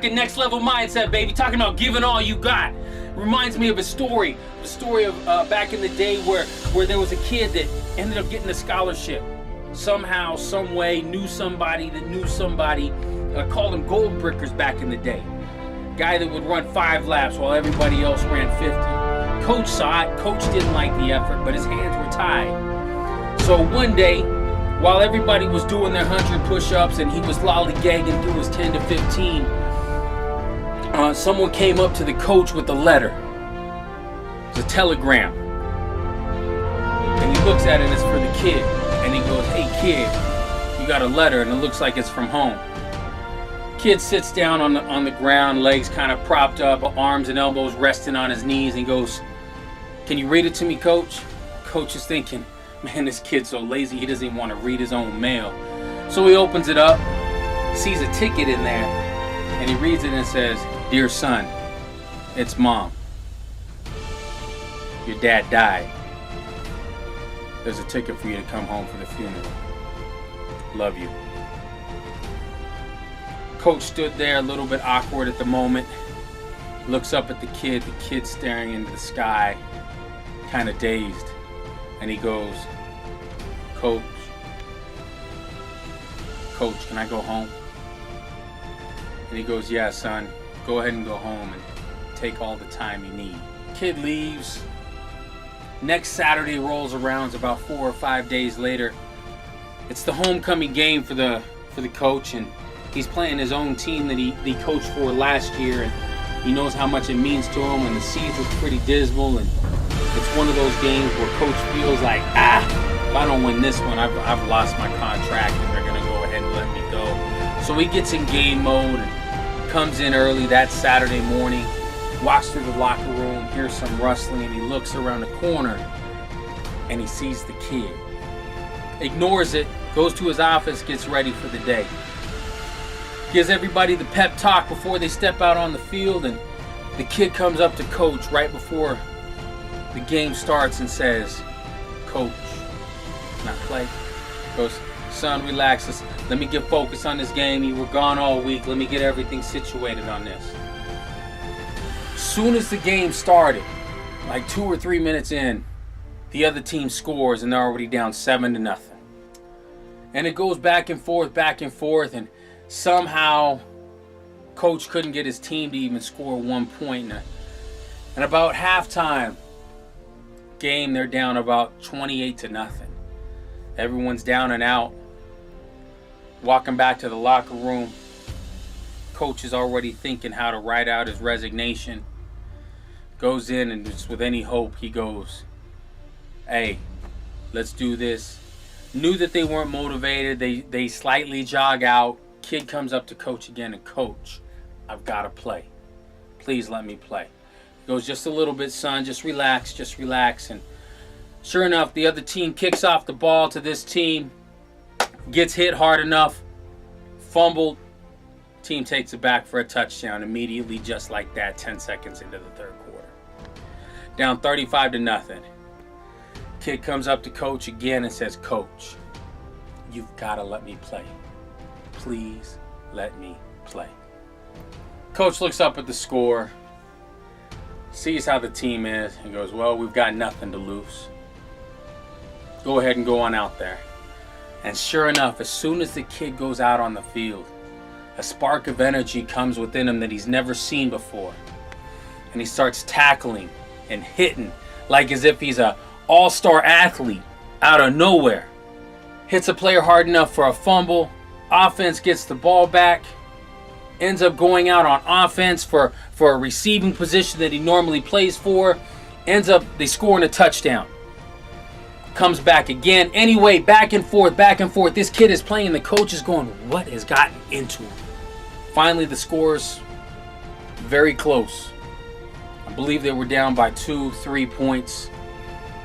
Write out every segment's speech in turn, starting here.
talking next level mindset, baby. Talking about giving all you got. Reminds me of a story of back in the day where there was a kid that ended up getting a scholarship. Somehow, some way, knew somebody that knew somebody. Called them gold brickers back in the day. Guy that would run 5 laps while everybody else ran 50. Coach saw it. Coach didn't like the effort, but his hands were tied. So one day, while everybody was doing their 100 push-ups and he was lollygagging through his 10 to 15, someone came up to the coach with a letter. It's a telegram. And he looks at it and it's for the kid. And he goes, "Hey kid, you got a letter and it looks like it's from home." Kid sits down on the ground, legs kind of propped up, arms and elbows resting on his knees, and he goes, "Can you read it to me, coach?" Coach is thinking, man, this kid's so lazy he doesn't even want to read his own mail. So he opens it up, sees a ticket in there, and he reads it and it says, "Dear son, it's mom. Your dad died. There's a ticket for you to come home for the funeral. Love you." Coach stood there a little bit awkward at the moment, looks up at the kid staring into the sky, kind of dazed, and he goes, Coach, can I go home?" And he goes, "Yeah, son, go ahead and go home and take all the time you need." Kid leaves. Next Saturday rolls around. It's about 4 or 5 days later. It's the homecoming game for the coach, and he's playing his own team that he coached for last year, and he knows how much it means to him, and the seeds look pretty dismal, and it's one of those games where coach feels like, if I don't win this one, I've lost my contract and they're going to go ahead and let me go. So he gets in game mode and comes in early that Saturday morning, walks through the locker room, hears some rustling, and he looks around the corner and he sees the kid. Ignores it, goes to his office, gets ready for the day. Gives everybody the pep talk before they step out on the field, and the kid comes up to coach right before the game starts and says, "Coach, not play?" Goes, "Son, relax. Let me get focused on this game. You were gone all week. Let me get everything situated on this." Soon as the game started, like 2 or 3 minutes in, the other team scores and they're already down 7-0. And it goes back and forth, and somehow coach couldn't get his team to even score 1 point. And about halftime game, they're down about 28-0. Everyone's down and out. Walking back to the locker room, coach is already thinking how to write out his resignation. Goes in and just with any hope, he goes, "Hey, let's do this." Knew that they weren't motivated. They slightly jog out. Kid comes up to coach again and, "Coach, I've got to play. Please let me play." He goes, "Just a little bit, son. Just relax. And sure enough, the other team kicks off the ball to this team. Gets hit hard enough. Fumbled. Team takes it back for a touchdown immediately, just like that, 10 seconds into the third quarter. Down 35-0. Kid comes up to coach again and says, "Coach, you've got to let me play. Please let me play." Coach looks up at the score, sees how the team is, and goes, "Well, we've got nothing to lose. Go ahead and go on out there." And sure enough, as soon as the kid goes out on the field, a spark of energy comes within him that he's never seen before. And he starts tackling and hitting like as if he's a all-star athlete out of nowhere. Hits a player hard enough for a fumble. Offense gets the ball back. Ends up going out on offense for a receiving position that he normally plays for. They score a touchdown. Comes back again. Anyway, back and forth. This kid is playing. The coach is going, what has gotten into him? Finally, the score's very close. I believe they were down by 2-3 points.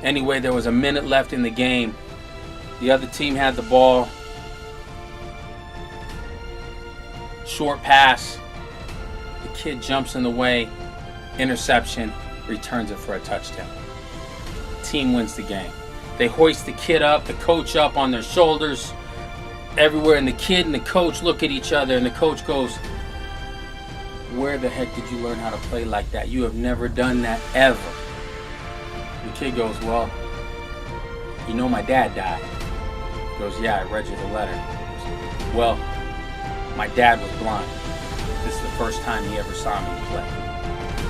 Anyway, there was a minute left in the game. The other team had the ball. Short pass. The kid jumps in the way. Interception. Returns it for a touchdown. Team wins the game. They hoist the kid up, the coach up on their shoulders. Everywhere, and the kid and the coach look at each other, and the coach goes, where the heck did you learn how to play like that? You have never done that ever. The kid goes, well, you know my dad died. He goes, yeah, I read you the letter. Goes, well, my dad was blind. This is the first time he ever saw me play.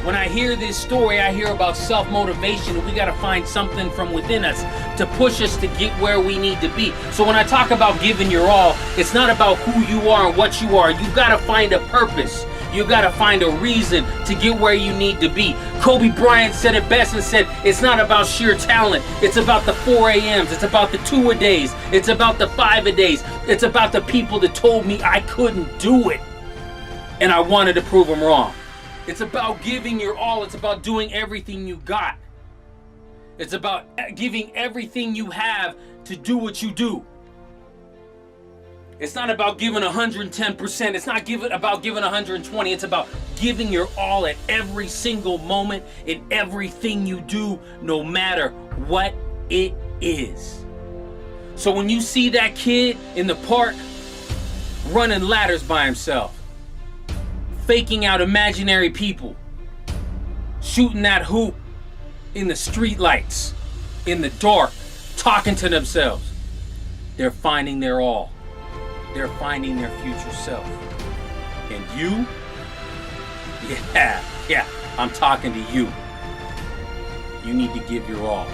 When I hear this story, I hear about self-motivation, and we got to find something from within us to push us to get where we need to be. So when I talk about giving your all, it's not about who you are and what you are. You've got to find a purpose. You've got to find a reason to get where you need to be. Kobe Bryant said it best and said, it's not about sheer talent. It's about the 4 a.m.s. It's about the 2-a-days. It's about the 5-a-days. It's about the people that told me I couldn't do it, and I wanted to prove them wrong. It's about giving your all. It's about doing everything you got. It's about giving everything you have to do what you do. It's not about giving 110%. It's not about giving 120. It's about giving your all at every single moment in everything you do, no matter what it is. So when you see that kid in the park running ladders by himself, faking out imaginary people, shooting that hoop in the street lights, in the dark, talking to themselves, they're finding their all. They're finding their future self. And you? Yeah, I'm talking to you. You need to give your all.